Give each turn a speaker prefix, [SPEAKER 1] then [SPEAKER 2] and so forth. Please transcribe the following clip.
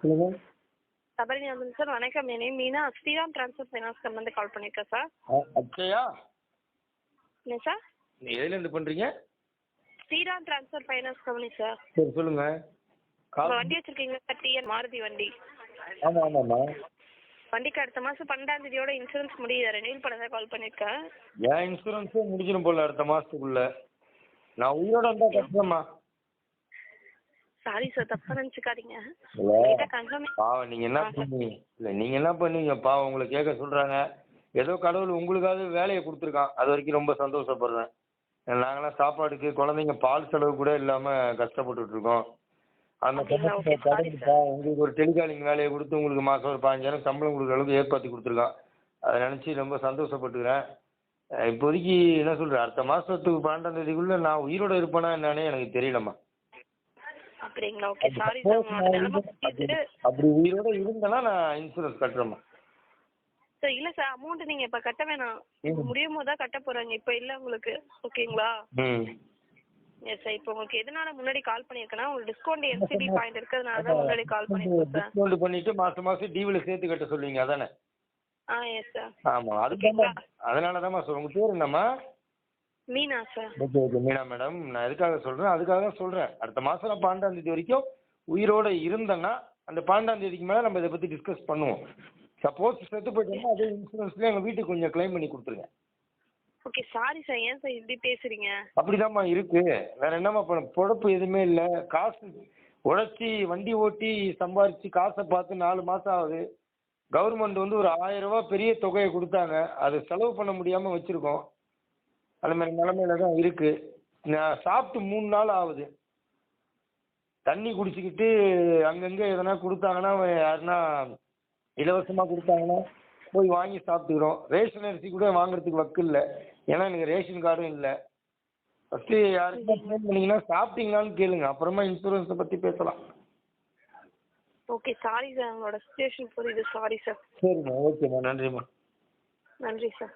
[SPEAKER 1] சொல்லுங்க.
[SPEAKER 2] சபரினி வந்து சார் வணக்கம். என் name Meena. Shriram transport finance கம்பெனிலேருந்து கால் பண்ணியிருக்கேன் சார்.
[SPEAKER 1] அக்ஷயா,
[SPEAKER 2] என்ன சார்?
[SPEAKER 1] எதுலேருந்து பண்ணுறீங்க?
[SPEAKER 2] Shriram transport finance company sir.
[SPEAKER 1] சரி சொல்லுங்க.
[SPEAKER 2] உங்கள் வண்டி வச்சுருக்கீங்களா சார்? டிஎன் மாருதி வண்டி.
[SPEAKER 1] ஆமாம் ஆமாம்மா.
[SPEAKER 2] வண்டிக்கு அடுத்த மாதம் 12ஆம் தேதியோட இன்சூரன்ஸ் முடியுது. ரெனியூல் பண்ண தான் கால் பண்ணியிருக்கேன்.
[SPEAKER 1] என் இன்சூரன்ஸே முடிஞ்சிடும் போல அடுத்த மாதத்துக்குள்ள. நான் உயிரோட இருந்தால் கட்டுறேம்மா.
[SPEAKER 2] சாரி சார், தப்பாக நினச்சிக்காதீங்க.
[SPEAKER 1] பாவம் நீங்கள் என்ன பண்ணீங்க? இல்லை நீங்கள் என்ன பண்ணீங்க? பாவம் உங்களை கேட்க சொல்கிறாங்க. ஏதோ கடவுள் உங்களுக்காவது வேலையை கொடுத்துருக்கான். அது வரைக்கும் ரொம்ப சந்தோஷப்படுறேன். நாங்களாம் சாப்பாடுக்கு குழந்தைங்க பால் செலவு கூட இல்லாமல் கஷ்டப்பட்டுட்டு இருக்கோம். அந்த உங்களுக்கு ஒரு டெலிகாலிங் வேலையை கொடுத்து உங்களுக்கு மாதம் ஒரு 15,000 சம்பளம் கொடுக்குற அளவுக்கு ஏற்படுத்தி கொடுத்துருக்கான். அதை நினச்சி ரொம்ப சந்தோஷப்பட்டுக்கிறேன். இப்போதைக்கு என்ன சொல்கிறேன், அடுத்த மாதத்துக்கு 12ஆம் தேதிக்குள்ளே நான் உயிரோடு இருப்பேனா என்னன்னே எனக்கு தெரியலம்மா.
[SPEAKER 2] அப்படிங்களா? Okay sorry sir.
[SPEAKER 1] அப்படி உயிரோட இருந்தேன்னா நான் இன்சூரன்ஸ் கட்டுறேம்மா.
[SPEAKER 2] சார் இல்லை சார், அமௌண்ட் நீங்கள் இப்போ கட்ட வேணாம். முடியும் போது தான் கட்ட போகிறாங்க. இப்போ இல்லை உங்களுக்கு. ஓகேங்களா? Yes sir. இப்போ உங்களுக்கு எதனால முன்னாடி கால் பண்ணியிருக்கேன்னா, உங்களுக்கு டிஸ்கவுண்ட் என்சிபி பாயிண்ட் இருக்கிறதுனால தான் முன்னாடி கால் பண்ணியிருக்கேன் சார்.
[SPEAKER 1] டிஸ்கவுண்ட் பண்ணிட்டு மாதம் மாதம் டிவியில் சேர்த்து கட்ட சொல்லுவீங்க அதானே?
[SPEAKER 2] Yes sir.
[SPEAKER 1] ஆமாம், அதுக்கு அதனால தான்மா சொல்லுங்கள். உங்கள் பேர் என்னம்மா?
[SPEAKER 2] Meena sir.
[SPEAKER 1] Okay okay Meena madam. நான் எதுக்காக சொல்கிறேன், அதுக்காக தான் சொல்கிறேன். அடுத்த மாதம் நான் 12ஆம் தேதி வரைக்கும் உயிரோடு இருந்தேன்னா அந்த 12ஆம் தேதிக்கு மேலே நம்ம இதை பற்றி டிஸ்கஸ் பண்ணுவோம். சப்போஸ் செத்து போயிட்டோம்னா அதே இன்சூரன்ஸ்லேயே எங்கள் வீட்டுக்கு கொஞ்சம் கிளைம் பண்ணி கொடுத்துருங்க.
[SPEAKER 2] Okay sorry sir. ஏன் சார் இப்படி பேசுகிறீங்க?
[SPEAKER 1] அப்படிதாம்மா இருக்குது. வேறு என்னம்மா பண்ண, பொழப்பு எதுவுமே இல்லை. காசு உழைச்சி வண்டி ஓட்டி சம்பாரித்து காசை பார்த்து 4 மாதம் ஆகுது. கவர்மெண்ட் வந்து ஒரு 1000 ரூபா பெரிய தொகையை கொடுத்தாங்க. அது செலவு பண்ண முடியாமல் வச்சுருக்கோம். அந்த மாதிரி நிலமையில தான் இருக்குது. நான் சாப்பிட்டு 3 நாள் ஆகுது. தண்ணி குடிச்சிக்கிட்டு அங்கங்கே எதனா கொடுத்தாங்கன்னா, யாருன்னா இலவசமாக கொடுத்தாங்கன்னா போய் வாங்கி சாப்பிட்டுக்கிறோம். ரேஷன் அரிசி கூட வாங்குறதுக்கு வக்கு இல்லை. ஏன்னா எனக்கு ரேஷன் கார்டும் இல்லை. ஃபஸ்ட்டு யாருக்குன்னா ஃபோன் பண்ணிங்கன்னா சாப்பிட்டீங்களான்னு கேளுங்க, அப்புறமா இன்சூரன்ஸை பற்றி பேசலாம்.
[SPEAKER 2] ஓகே சாரி சார், உங்களோட சிச்சுவேஷன் புரியுது. Sorry sir.
[SPEAKER 1] சரிம்மா, ஓகேம்மா, நன்றிம்மா.
[SPEAKER 2] நன்றி சார்.